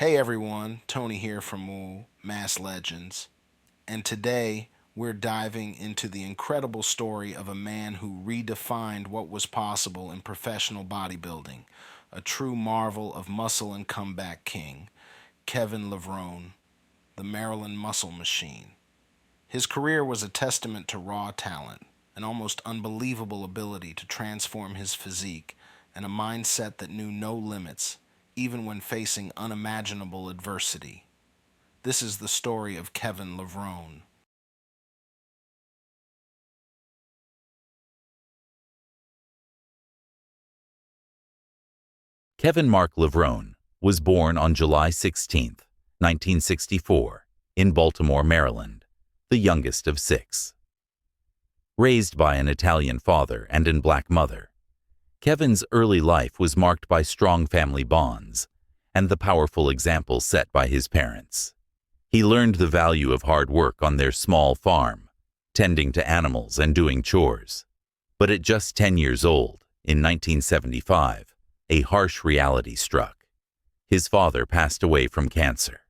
Hey everyone, Tony here from Mass Legends, and today we're diving into the incredible story of a man who redefined what was possible in professional bodybuilding, a true marvel of muscle and comeback king, Kevin Levrone, the Maryland Muscle Machine. His career was a testament to raw talent, an almost unbelievable ability to transform his physique, and a mindset that knew no limits, even when facing unimaginable adversity. This is the story of Kevin Levrone. Kevin Mark Levrone was born on July 16, 1964, in Baltimore, Maryland, the youngest of six. Raised by an Italian father and a black mother, Kevin's early life was marked by strong family bonds and the powerful example set by his parents. He learned the value of hard work on their small farm, tending to animals and doing chores. But at just 10 years old, in 1975, a harsh reality struck. His father passed away from cancer.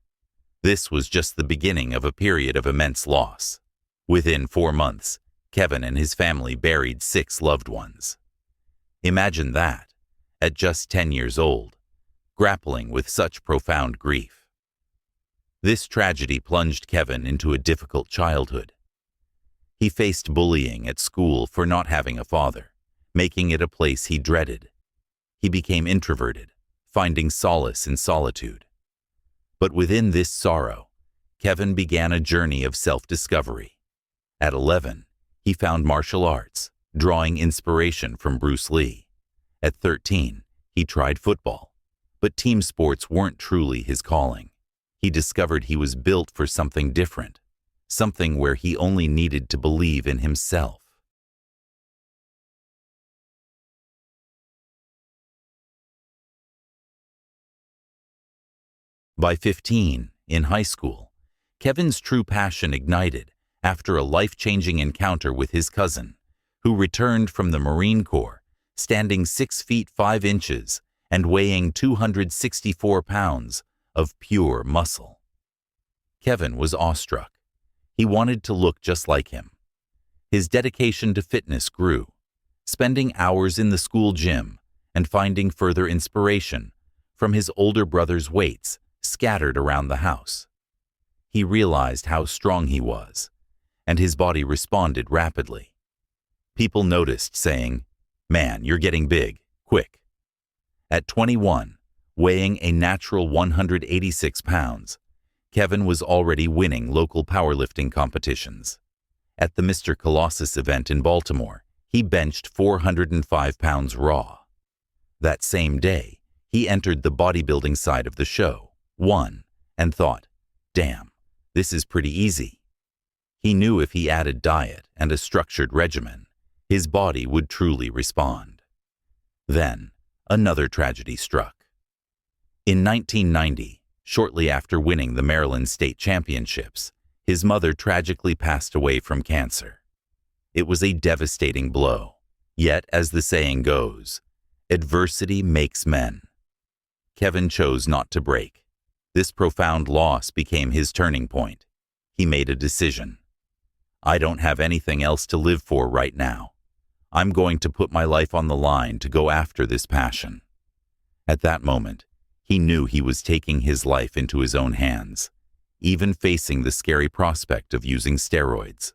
This was just the beginning of a period of immense loss. Within 4 months, Kevin and his family buried 6 loved ones. Imagine that, at just 10 years old, grappling with such profound grief. This tragedy plunged Kevin into a difficult childhood. He faced bullying at school for not having a father, making it a place he dreaded. He became introverted, finding solace in solitude. But within this sorrow, Kevin began a journey of self-discovery. At 11, he found martial arts, drawing inspiration from Bruce Lee. At 13, he tried football, but team sports weren't truly his calling. He discovered he was built for something different, something where he only needed to believe in himself. By 15, in high school, Kevin's true passion ignited after a life-changing encounter with his cousin, who returned from the Marine Corps, standing 6 feet 5 inches and weighing 264 pounds of pure muscle. Kevin was awestruck. He wanted to look just like him. His dedication to fitness grew, spending hours in the school gym and finding further inspiration from his older brother's weights scattered around the house. He realized how strong he was, and his body responded rapidly. People noticed, saying, "Man, you're getting big, quick." At 21, weighing a natural 186 pounds, Kevin was already winning local powerlifting competitions. At the Mr. Colossus event in Baltimore, he benched 405 pounds raw. That same day, he entered the bodybuilding side of the show, won, and thought, "Damn, this is pretty easy." He knew if he added diet and a structured regimen, his body would truly respond. Then, another tragedy struck. In 1990, shortly after winning the Maryland State Championships, his mother tragically passed away from cancer. It was a devastating blow. Yet, as the saying goes, adversity makes men. Kevin chose not to break. This profound loss became his turning point. He made a decision. "I don't have anything else to live for right now. I'm going to put my life on the line to go after this passion." At that moment, he knew he was taking his life into his own hands, even facing the scary prospect of using steroids.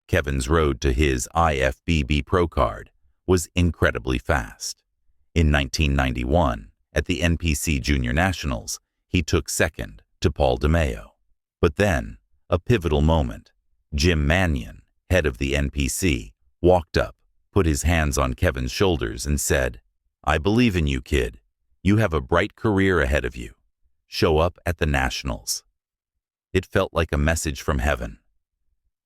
Kevin's road to his IFBB Pro card was incredibly fast. In 1991, at the NPC Junior Nationals, he took second to Paul DeMeo. But then, a pivotal moment. Jim Mannion, head of the NPC, walked up, put his hands on Kevin's shoulders and said, "I believe in you, kid. You have a bright career ahead of you. Show up at the Nationals." It felt like a message from heaven.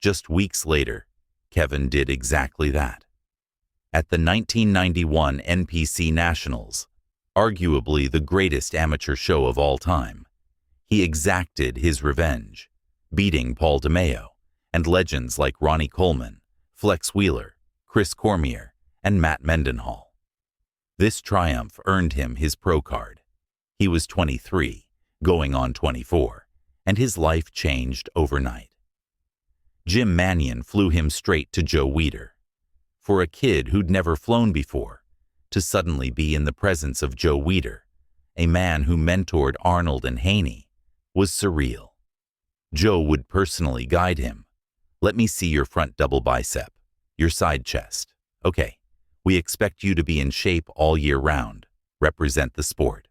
Just weeks later, Kevin did exactly that. At the 1991 NPC Nationals, arguably the greatest amateur show of all time, he exacted his revenge, beating Paul DeMeo and legends like Ronnie Coleman, Flex Wheeler, Chris Cormier, and Matt Mendenhall. This triumph earned him his pro card. He was 23, going on 24, and his life changed overnight. Jim Manion flew him straight to Joe Weider. For a kid who'd never flown before, to suddenly be in the presence of Joe Weider, a man who mentored Arnold and Haney, was surreal. Joe would personally guide him. Let me see your front double bicep, your side chest. Okay, we expect you to be in shape all year round. Represent the sport.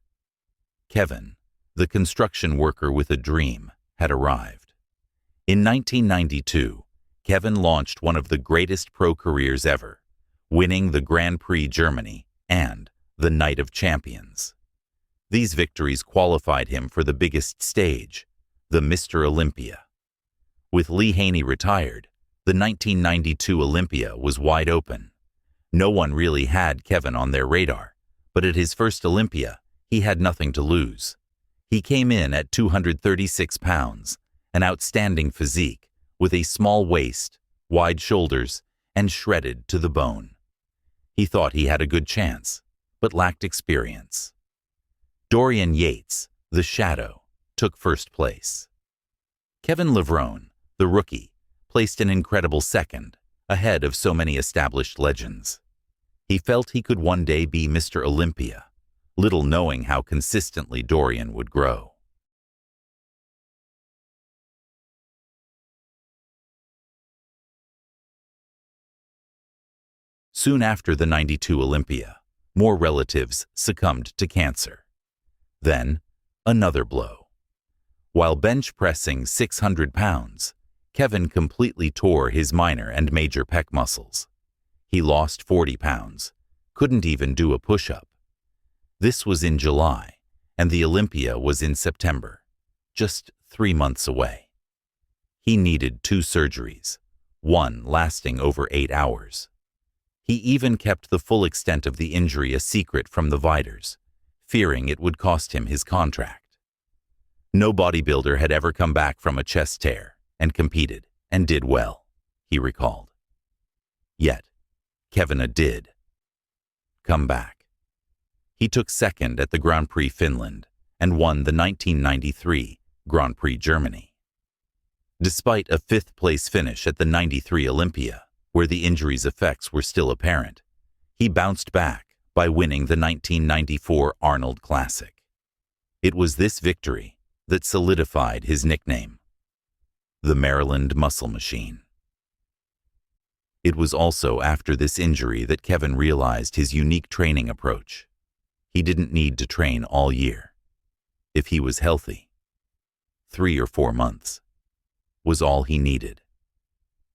Kevin, the construction worker with a dream, had arrived. In 1992, Kevin launched one of the greatest pro careers ever, winning the Grand Prix Germany and the Night of Champions. These victories qualified him for the biggest stage, the Mr. Olympia. With Lee Haney retired, the 1992 Olympia was wide open. No one really had Kevin on their radar, but at his first Olympia, he had nothing to lose. He came in at 236 pounds, an outstanding physique, with a small waist, wide shoulders, and shredded to the bone. He thought he had a good chance, but lacked experience. Dorian Yates, the Shadow, took first place. Kevin Levrone, the rookie, placed an incredible second, ahead of so many established legends. He felt he could one day be Mr. Olympia, little knowing how consistently Dorian would grow. Soon after the 92 Olympia, more relatives succumbed to cancer. Then, another blow. While bench pressing 600 pounds, Kevin completely tore his minor and major pec muscles. He lost 40 pounds, couldn't even do a push-up. This was in July, and the Olympia was in September, just 3 months away. He needed 2 surgeries, one lasting over 8 hours. He even kept the full extent of the injury a secret from the Viders, fearing it would cost him his contract. No bodybuilder had ever come back from a chest tear and competed and did well, he recalled. Yet, Kevin did come back. He took second at the Grand Prix Finland and won the 1993 Grand Prix Germany. Despite a 5th place finish at the 93 Olympia, where the injury's effects were still apparent, he bounced back by winning the 1994 Arnold Classic. It was this victory that solidified his nickname, the Maryland Muscle Machine. It was also after this injury that Kevin realized his unique training approach. He didn't need to train all year. If he was healthy, 3 or 4 months was all he needed.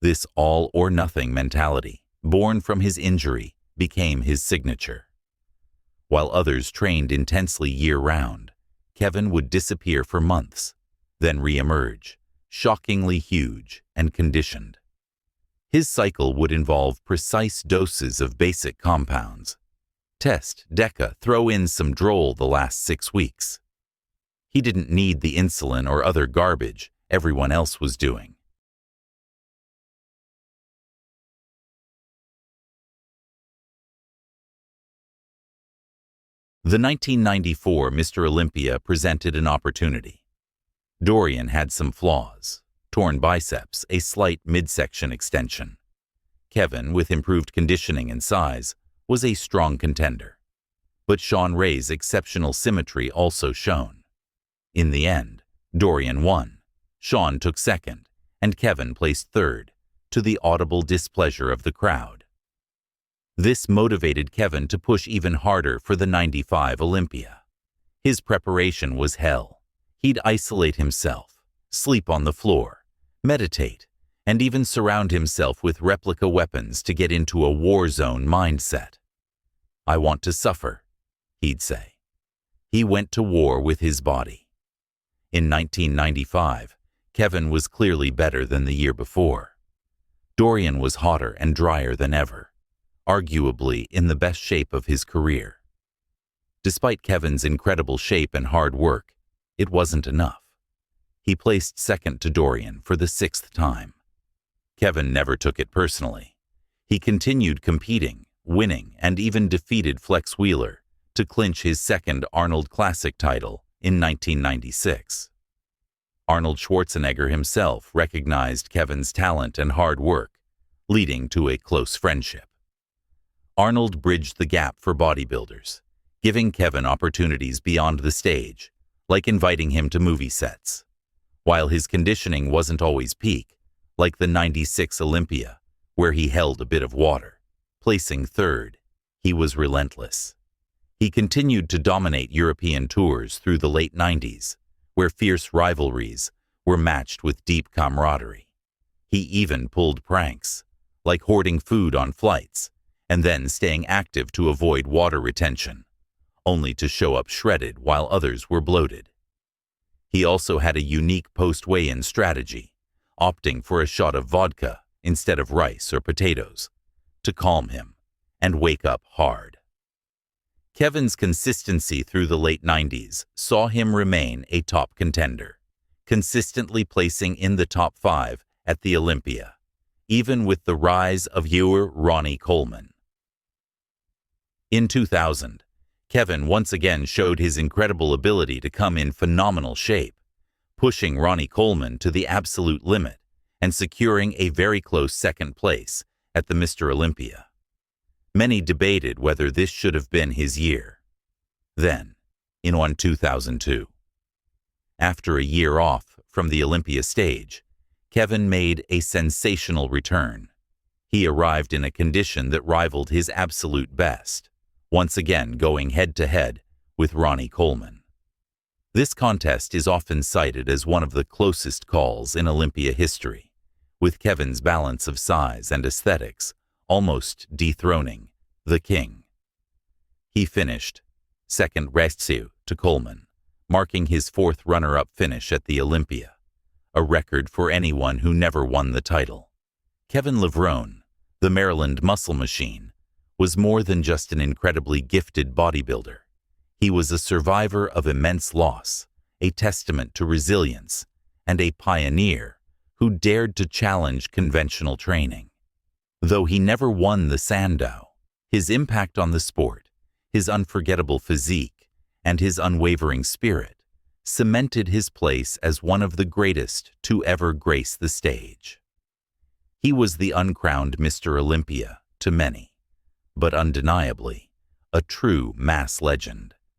This all-or-nothing mentality, born from his injury, became his signature. While others trained intensely year-round, Kevin would disappear for months, then re-emerge, shockingly huge and conditioned. His cycle would involve precise doses of basic compounds. Test, deca, throw in some droll the last 6 weeks. He didn't need the insulin or other garbage everyone else was doing. The 1994 Mr. Olympia presented an opportunity. Dorian had some flaws: torn biceps, a slight midsection extension. Kevin, with improved conditioning and size, was a strong contender. But Sean Ray's exceptional symmetry also shone. In the end, Dorian won, Sean took second, and Kevin placed third, to the audible displeasure of the crowd. This motivated Kevin to push even harder for the 95 Olympia. His preparation was hell. He'd isolate himself, sleep on the floor, meditate, and even surround himself with replica weapons to get into a war zone mindset. "I want to suffer," he'd say. He went to war with his body. In 1995, Kevin was clearly better than the year before. Dorian was hotter and drier than ever, arguably in the best shape of his career. Despite Kevin's incredible shape and hard work, it wasn't enough. He placed second to Dorian for the 6th time. Kevin never took it personally. He continued competing, winning, and even defeated Flex Wheeler to clinch his second Arnold Classic title in 1996. Arnold Schwarzenegger himself recognized Kevin's talent and hard work, leading to a close friendship. Arnold bridged the gap for bodybuilders, giving Kevin opportunities beyond the stage, like inviting him to movie sets. While his conditioning wasn't always peak, like the '96 Olympia, where he held a bit of water, placing third, he was relentless. He continued to dominate European tours through the late '90s, where fierce rivalries were matched with deep camaraderie. He even pulled pranks, like hoarding food on flights, and then staying active to avoid water retention, only to show up shredded while others were bloated. He also had a unique post-weigh-in strategy, opting for a shot of vodka instead of rice or potatoes, to calm him and wake up hard. Kevin's consistency through the late '90s saw him remain a top contender, consistently placing in the top 5 at the Olympia, even with the rise of Ronnie Coleman. In 2000, Kevin once again showed his incredible ability to come in phenomenal shape, pushing Ronnie Coleman to the absolute limit and securing a very close second place at the Mr. Olympia. Many debated whether this should have been his year. Then, in 2002, after a year off from the Olympia stage, Kevin made a sensational return. He arrived in a condition that rivaled his absolute best, once again going head-to-head with Ronnie Coleman. This contest is often cited as one of the closest calls in Olympia history, with Kevin's balance of size and aesthetics almost dethroning the king. He finished second ratio to Coleman, marking his 4th runner-up finish at the Olympia, a record for anyone who never won the title. Kevin Levrone, the Maryland muscle machine, was more than just an incredibly gifted bodybuilder. He was a survivor of immense loss, a testament to resilience, and a pioneer who dared to challenge conventional training. Though he never won the Sandow, his impact on the sport, his unforgettable physique, and his unwavering spirit cemented his place as one of the greatest to ever grace the stage. He was the uncrowned Mr. Olympia to many, but undeniably a true mass legend.